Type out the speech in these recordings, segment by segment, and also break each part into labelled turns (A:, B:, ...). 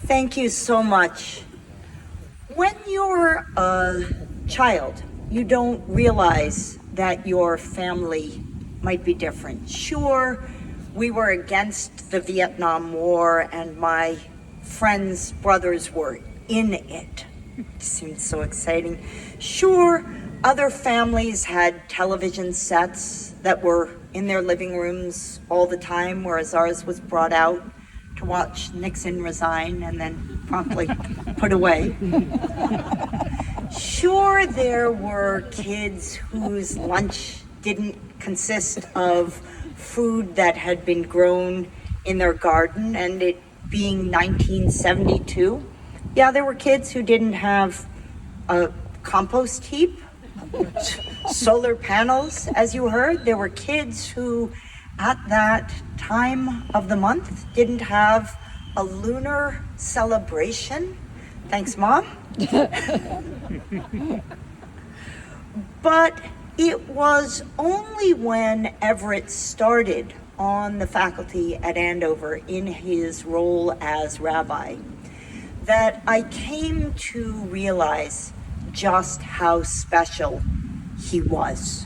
A: Thank you so much. When you're a child, you don't realize that your family might be different. Sure, we were against the Vietnam War and my friends' brothers were in it. It seemed so exciting. Sure, other families had television sets that were in their living rooms all the time, whereas ours was brought out to watch Nixon resign and then promptly put away. Sure, there were kids whose lunch didn't consist of food that had been grown in their garden, and it being 1972, yeah, there were kids who didn't have a compost heap, solar panels, as you heard. There were kids who, at that time of the month, didn't have a lunar celebration. Thanks, Mom. But it was only when Everett started on the faculty at Andover in his role as rabbi that I came to realize just how special he was.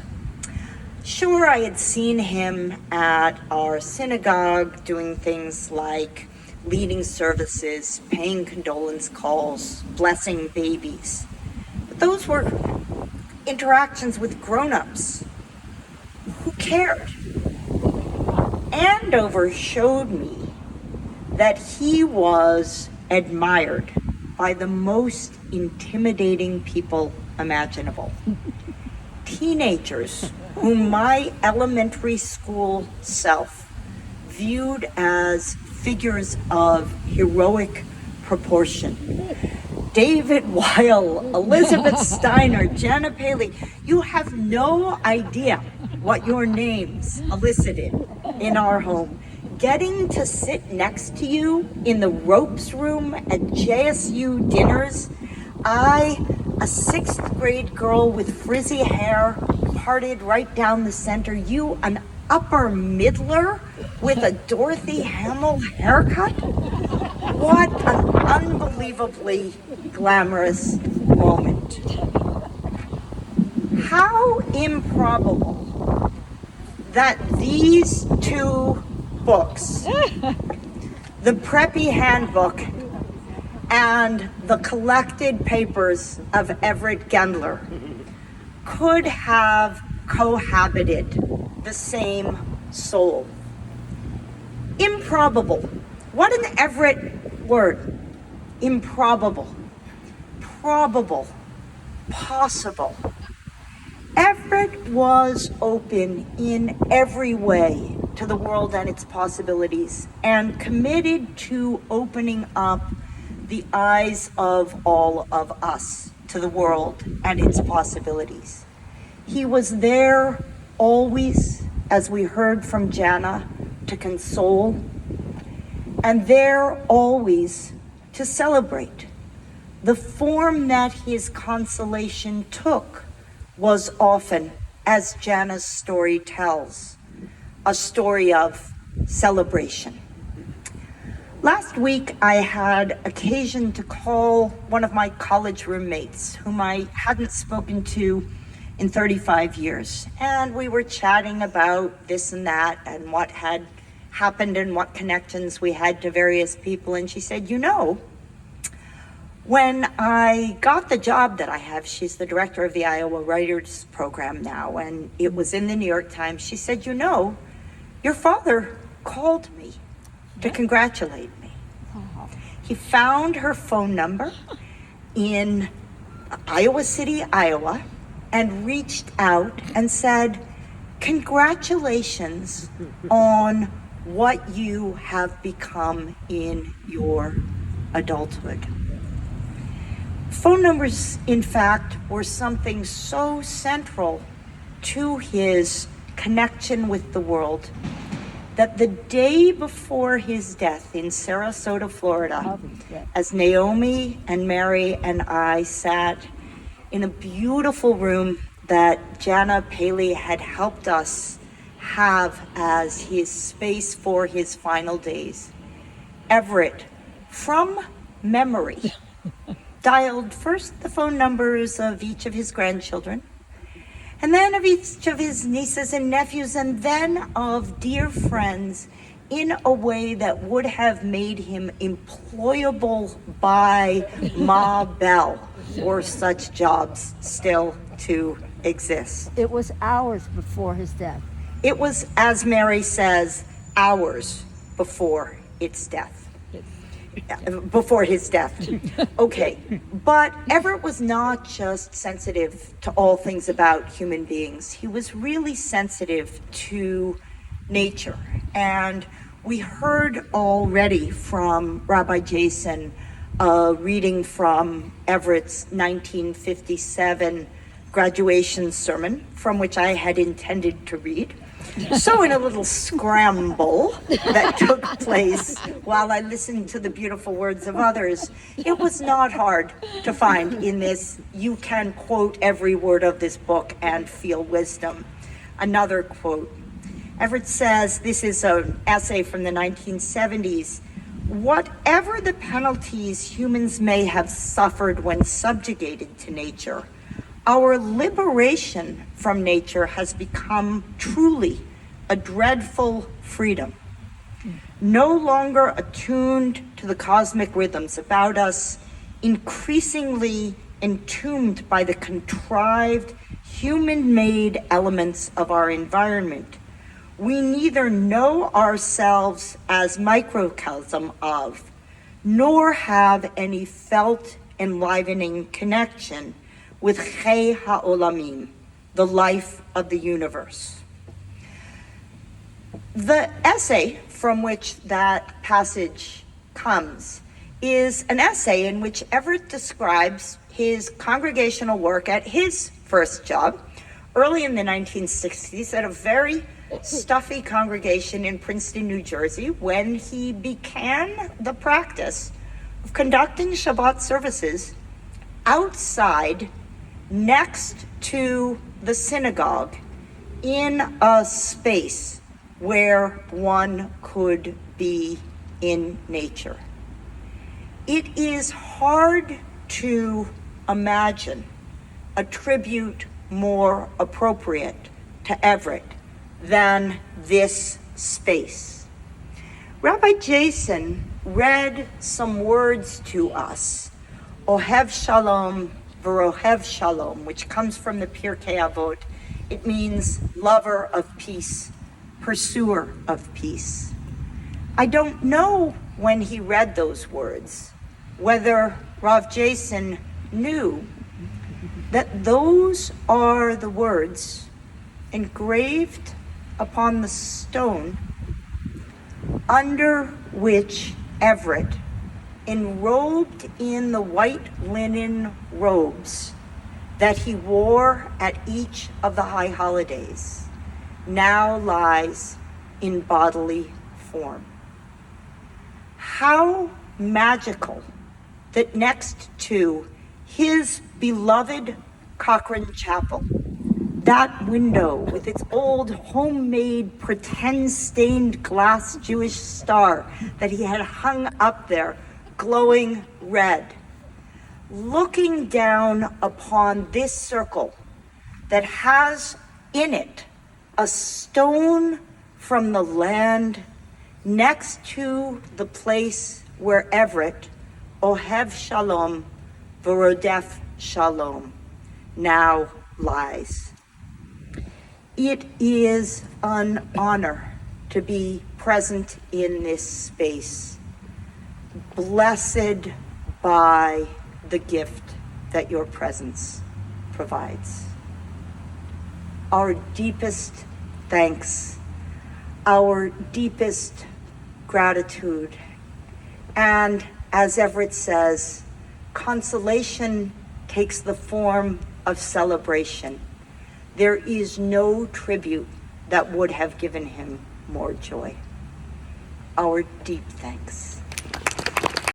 A: Sure, I had seen him at our synagogue doing things like leading services, paying condolence calls, blessing babies. But those were interactions with grown-ups. Who cared? Andover showed me that he was admired by the most intimidating people imaginable. Teenagers whom my elementary school self viewed as figures of heroic proportion. David Weil, Elizabeth Steiner, Jana Paley, you have no idea what your names elicited in our home. Getting to sit next to you in the ropes room at JSU dinners, a sixth grade girl with frizzy hair parted right down the center, you an upper middler with a Dorothy Hamill haircut? What an unbelievably glamorous moment. How improbable that these two books, the Preppy Handbook and the collected papers of Everett Gendler, could have cohabited the same soul. Improbable. What an Everett word. Improbable. Probable. Possible. Everett was open in every way to the world and its possibilities, and committed to opening up the eyes of all of us to the world and its possibilities. He was there always, as we heard from Jana, to console, and there always to celebrate. The form that his consolation took was often, as Jana's story tells, a story of celebration. Last week, I had occasion to call one of my college roommates, whom I hadn't spoken to in 35 years. And we were chatting about this and that and what had happened and what connections we had to various people. And she said, you know, when I got the job that I have, she's the director of the Iowa Writers Program now, and it was in the New York Times. She said, you know, your father called me to congratulate me. He found her phone number in Iowa City, Iowa, and reached out and said, congratulations on what you have become in your adulthood. Phone numbers, in fact, were something so central to his connection with the world that the day before his death in Sarasota, Florida, as Naomi and Mary and I sat in a beautiful room that Jana Paley had helped us have as his space for his final days, Everett, from memory, dialed first the phone numbers of each of his grandchildren, and then of each of his nieces and nephews, and then of dear friends, in a way that would have made him employable by Ma Bell, or such jobs still to exist.
B: It was hours before his death.
A: It was, as Mary says, hours before its death. Before his death. Okay, but Everett was not just sensitive to all things about human beings. He was really sensitive to nature. And we heard already from Rabbi Jason reading from Everett's 1957 graduation sermon, from which I had intended to read. So in a little scramble that took place while I listened to the beautiful words of others, it was not hard to find in this, you can quote every word of this book and feel wisdom. Another quote. Everett says, this is an essay from the 1970s, whatever the penalties humans may have suffered when subjugated to nature, our liberation from nature has become truly a dreadful freedom. No longer attuned to the cosmic rhythms about us, increasingly entombed by the contrived, human-made elements of our environment, we neither know ourselves as microcosm of, nor have any felt enlivening connection with Chei HaOlamim, the life of the universe. The essay from which that passage comes is an essay in which Everett describes his congregational work at his first job, early in the 1960s, at a very stuffy congregation in Princeton, New Jersey, when he began the practice of conducting Shabbat services outside next to the synagogue in a space where one could be in nature. It is hard to imagine a tribute more appropriate to Everett than this space. Rabbi Jason read some words to us, Ohev Shalom, V'rohev Shalom, which comes from the Pirkei Avot. It means lover of peace, pursuer of peace. I don't know when he read those words, whether Rav Jason knew that those are the words engraved upon the stone under which Everett, enrobed in the white linen robes that he wore at each of the high holidays, now lies in bodily form. How magical that next to his beloved Cochrane Chapel, that window with its old homemade pretend stained glass Jewish star that he had hung up there, glowing red, looking down upon this circle that has in it a stone from the land next to the place where Everett, Ohev Shalom, V'rodef Shalom, now lies. It is an honor to be present in this space, blessed by the gift that your presence provides. Our deepest thanks, our deepest gratitude, and as Everett says, consolation takes the form of celebration. There is no tribute that would have given him more joy. Our deep thanks.